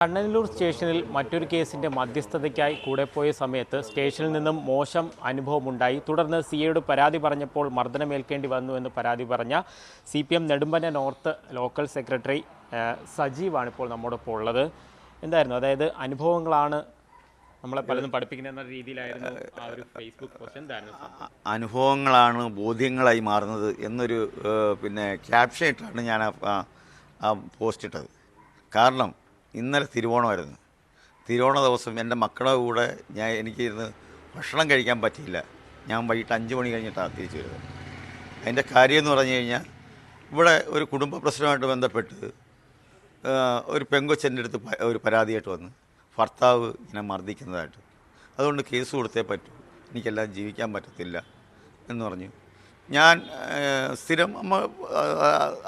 കണ്ണനല്ലൂർ സ്റ്റേഷനിൽ മറ്റൊരു കേസിന്റെ മധ്യസ്ഥതയ്ക്കായി കൂടെ പോയ സമയത്ത് സ്റ്റേഷനിൽ നിന്നും മോശം അനുഭവമുണ്ടായി. തുടർന്ന് സിഐയോട് പരാതി പറഞ്ഞപ്പോൾ മർദ്ദനമേൽക്കേണ്ടി വന്നു എന്ന് പരാതി പറഞ്ഞ CPM Nedumpana north local secretary സജീവാണ് ഇപ്പോൾ നമ്മോടൊപ്പം ഉള്ളത്. എന്തായിരുന്നു, അതായത് അനുഭവങ്ങളാണ് നമ്മളെ പലതും പഠിപ്പിക്കുന്ന എന്ന രീതിയിലായിരുന്നു ആ ഒരു ഫേസ്ബുക്ക് പോസ്റ്റ്. എന്തായിരുന്നു അനുഭവങ്ങളാണ് ബോധ്യങ്ങളായി മാറുന്നത് എന്നൊരു ക്യാപ്ഷൻ ഇട്ടാണ് ഞാൻ ആ പോസ്റ്റ് ഇട്ടത്. കാരണം ഇന്നലെ തിരുവോണമായിരുന്നു. തിരുവോണ ദിവസം എൻ്റെ മക്കളുടെ കൂടെ എനിക്കിരുന്ന് ഭക്ഷണം കഴിക്കാൻ പറ്റിയില്ല. ഞാൻ വൈകിട്ട് 5 മണി കഴിഞ്ഞിട്ടാണ് തിരിച്ചു വരുന്നത്. അതിൻ്റെ കാര്യമെന്ന് പറഞ്ഞു കഴിഞ്ഞാൽ, ഇവിടെ ഒരു കുടുംബ പ്രശ്നമായിട്ട് ബന്ധപ്പെട്ട് ഒരു പെങ്കൊച്ചൻ്റെ അടുത്ത് ഒരു പരാതിയായിട്ട് വന്ന് ഭർത്താവ് ഇങ്ങനെ മർദ്ദിക്കുന്നതായിട്ട്, അതുകൊണ്ട് കേസ് കൊടുത്തേ പറ്റൂ, എനിക്കെല്ലാം ജീവിക്കാൻ പറ്റത്തില്ല എന്ന് പറഞ്ഞു. ഞാൻ സ്ഥിരം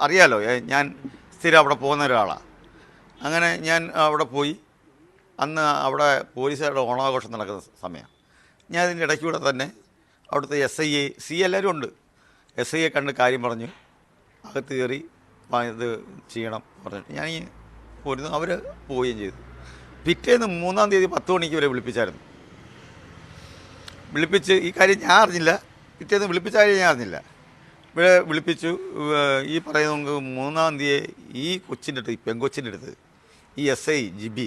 അറിയാലോ, ഞാൻ സ്ഥിരം അവിടെ പോകുന്ന ഒരാളാണ്. അങ്ങനെ ഞാൻ അവിടെ പോയി. അന്ന് അവിടെ പോലീസുകാരുടെ ഓണാഘോഷം നടക്കുന്ന സമയമാണ്. ഞാൻ അതിൻ്റെ ഇടയ്ക്കൂടെ തന്നെ അവിടുത്തെ SI എല്ലാവരും ഉണ്ട്. SI കണ്ട് കാര്യം പറഞ്ഞു, അകത്ത് കയറി ഇത് ചെയ്യണം പറഞ്ഞിട്ട് ഞാൻ പോരുന്നു. അവർ പോവുകയും ചെയ്തു. പിറ്റേന്ന് 3-ാം തീയതി 10 മണിക്ക് വരെ വിളിപ്പിച്ചായിരുന്നു. വിളിപ്പിച്ച് ഈ കാര്യം ഞാൻ അറിഞ്ഞില്ല. പിറ്റേന്ന് വിളിപ്പിച്ച കാര്യം ഞാൻ അറിഞ്ഞില്ല. ഇവിടെ വിളിപ്പിച്ചു. ഈ പറയുന്ന 3-ാം തീയതി ഈ കൊച്ചിൻ്റെ അടുത്ത്, ഈ പെങ്കൊച്ചിൻ്റെ അടുത്ത് ഈ SI ജിബി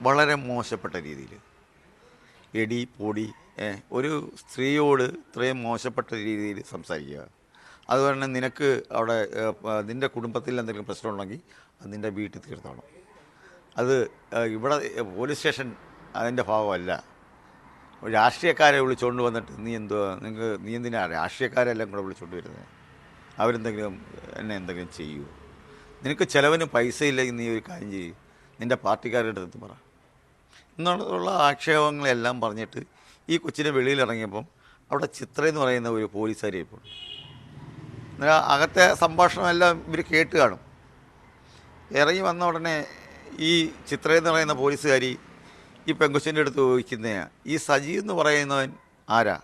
വളരെ മോശപ്പെട്ട രീതിയിൽ എടി പൊടി ഒരു സ്ത്രീയോട് ഇത്രയും മോശപ്പെട്ട രീതിയിൽ സംസാരിക്കുക. അതുപോലെ തന്നെ നിനക്ക് അവിടെ നിൻ്റെ കുടുംബത്തിൽ എന്തെങ്കിലും പ്രശ്നമുണ്ടെങ്കിൽ അത് നിൻ്റെ വീട്ടിൽ തീർത്തോണം. അത് ഇവിടെ പോലീസ് സ്റ്റേഷൻ അതിൻ്റെ ഭാഗമല്ല. രാഷ്ട്രീയക്കാരെ വിളിച്ചുകൊണ്ട് വന്നിട്ട് നീ എന്തിനാ രാഷ്ട്രീയക്കാരെല്ലാം കൂടെ വിളിച്ചുകൊണ്ട് വരുന്നത്? അവരെന്തെങ്കിലും എന്തെങ്കിലും ചെയ്യുമോ? നിനക്ക് ചിലവിന് പൈസ ഇല്ലെങ്കിൽ നീ ഒരു കാര്യം ചെയ്യും, നിൻ്റെ പാർട്ടിക്കാരുടെ അടുത്ത് പറ എന്നുള്ള ആക്ഷേപങ്ങളെല്ലാം പറഞ്ഞിട്ട് ഈ കൊച്ചിനെ വെളിയിലിറങ്ങിയപ്പം അവിടെ ചിത്ര എന്ന് പറയുന്ന ഒരു പോലീസുകാരി ഇപ്പോൾ അകത്തെ സംഭാഷണമെല്ലാം ഇവർ കേട്ട് കാണും. ഇറങ്ങി വന്ന ഉടനെ ഈ ചിത്ര എന്ന് പറയുന്ന പോലീസുകാരി ഈ പെങ്കൊച്ചിൻ്റെ അടുത്ത് ചോദിക്കുന്നതാണ്, ഈ സജീവ് എന്ന് പറയുന്നവൻ ആരാ?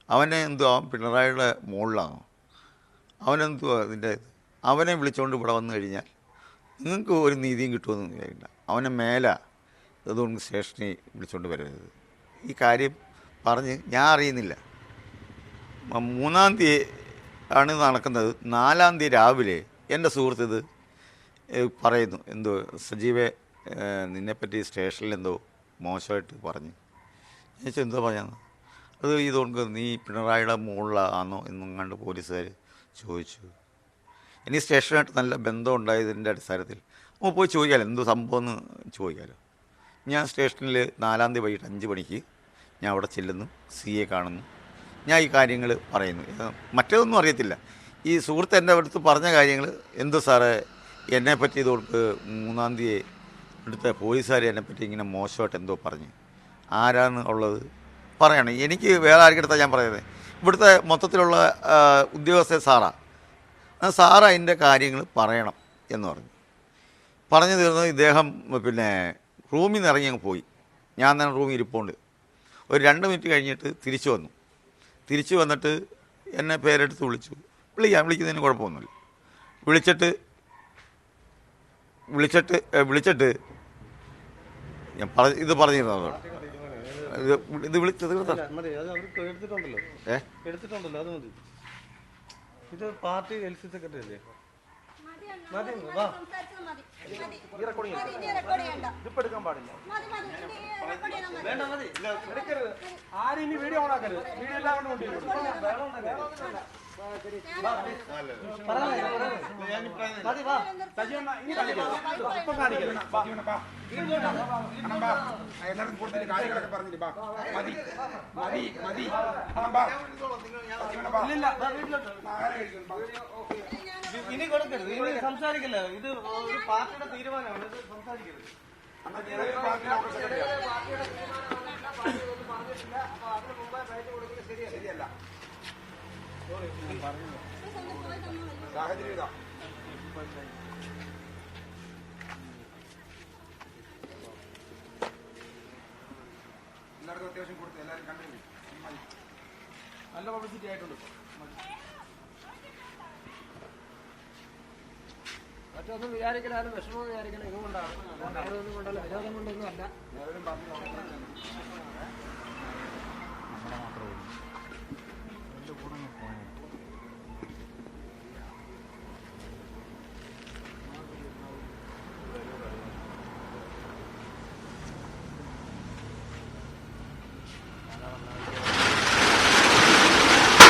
അവനെ എന്തുവാ, അവൻ പിണറായിയുടെ മുകളിലാണോ? അവനെന്തുവാ അതിൻ്റെ? അവനെ വിളിച്ചുകൊണ്ട് ഇവിടെ വന്നു കഴിഞ്ഞാൽ നിങ്ങൾക്ക് ഒരു നീതിയും കിട്ടുമെന്ന് വിചാരിക്കില്ല. അവനെ അതുകൊണ്ട് സ്റ്റേഷനിൽ വിളിച്ചുകൊണ്ട് വരരുത്. ഈ കാര്യം പറഞ്ഞ് ഞാൻ അറിയുന്നില്ല. 3-ാം തീയതി ആണ് നടക്കുന്നത്. 4-ാം തീയതി രാവിലെ എൻ്റെ സുഹൃത്ത് ഇത് പറയുന്നു, എന്തോ സജീവെ നിന്നെപ്പറ്റി സ്റ്റേഷനിൽ എന്തോ മോശമായിട്ട് പറഞ്ഞു. ഞാൻ ചോദിച്ചു, എന്തോ പറഞ്ഞാന്ന്? അത് ഇതുകൊണ്ട് നീ പിണറായിയുടെ മുകളിലാണോ എന്നും കണ്ട് പോലീസുകാർ ചോദിച്ചു. ഇനി സ്റ്റേഷനായിട്ട് നല്ല ബന്ധം ഉണ്ടായതിൻ്റെ അടിസ്ഥാനത്തിൽ നമുക്ക് പോയി ചോദിക്കാമല്ലോ, എന്തോ സംഭവം എന്ന് ചോദിക്കാമല്ലോ. ഞാൻ സ്റ്റേഷനിൽ 4-ാം തീയതി വൈകിട്ട് 5 മണിക്ക് ഞാൻ അവിടെ ചെല്ലുന്നു, CA കാണുന്നു. ഞാൻ ഈ കാര്യങ്ങൾ പറയുന്നു. മറ്റേതൊന്നും അറിയത്തില്ല. ഈ സുഹൃത്ത് എൻ്റെ അടുത്ത് പറഞ്ഞ കാര്യങ്ങൾ, എന്തോ സാറേ എന്നെപ്പറ്റി ഇതുകൊണ്ട് 3-ാം തീയതി ഇവിടുത്തെ പോലീസുകാർ എന്നെപ്പറ്റി ഇങ്ങനെ മോശമായിട്ട് എന്തോ പറഞ്ഞു. ആരാണ് ഉള്ളത് പറയണം. എനിക്ക് വേറെ ആർക്കെടുത്താൽ ഞാൻ പറയുന്നത്, ഇവിടുത്തെ മൊത്തത്തിലുള്ള ഉദ്യോഗസ്ഥ സാറ് അതിൻ്റെ കാര്യങ്ങൾ പറയണം എന്ന് പറഞ്ഞു തീർന്ന് ഇദ്ദേഹം റൂമിൽ നിന്ന് ഇറങ്ങി അങ്ങ് പോയി. ഞാൻ തന്നെ റൂമിൽ ഇരിപ്പുണ്ട്. ഒരു 2 മിനിറ്റ് കഴിഞ്ഞിട്ട് തിരിച്ചു വന്നിട്ട് എന്നെ പേരെടുത്ത് വിളിക്കുന്നതിന് കുഴപ്പമൊന്നുമില്ല. വിളിച്ചിട്ട് ഞാൻ ഇത് പറഞ്ഞിരുന്നത് ഇത് വിളിച്ചത് ഇത് പാർട്ടി LC സെക്രട്ടറി അല്ലേ? എടുക്കാൻ പാടില്ല. ആരും ഇനി വീഡിയോ ഓണാക്കരുത്. വീഡിയോ എല്ലാം എല്ലാവരും കൂടുതൽ കാര്യങ്ങളൊക്കെ പറഞ്ഞില്ല. ഇനി കൊടുക്കരുത്, ഇനി സംസാരിക്കില്ല. ഇത് ഒരു പാർട്ടിയുടെ തീരുമാനമാണ്. ഇത് സംസാരിക്കരുത്. ശരിയല്ല സാഹചര്യം ഇതാ. എല്ലാവർക്കും അത്യാവശ്യം കൊടുത്തു, എല്ലാവരും കണ്ടു. നല്ല പബ്ലിസിറ്റി ആയിട്ടുണ്ട്. മറ്റൊന്നും വിചാരിക്കലാലും വിഷമം വിചാരിക്കണം ഇതുകൊണ്ടാണ് വേറൊന്നും കൊണ്ടല്ല വിരോധം കൊണ്ടൊന്നും അല്ല എല്ലാവരും പറഞ്ഞു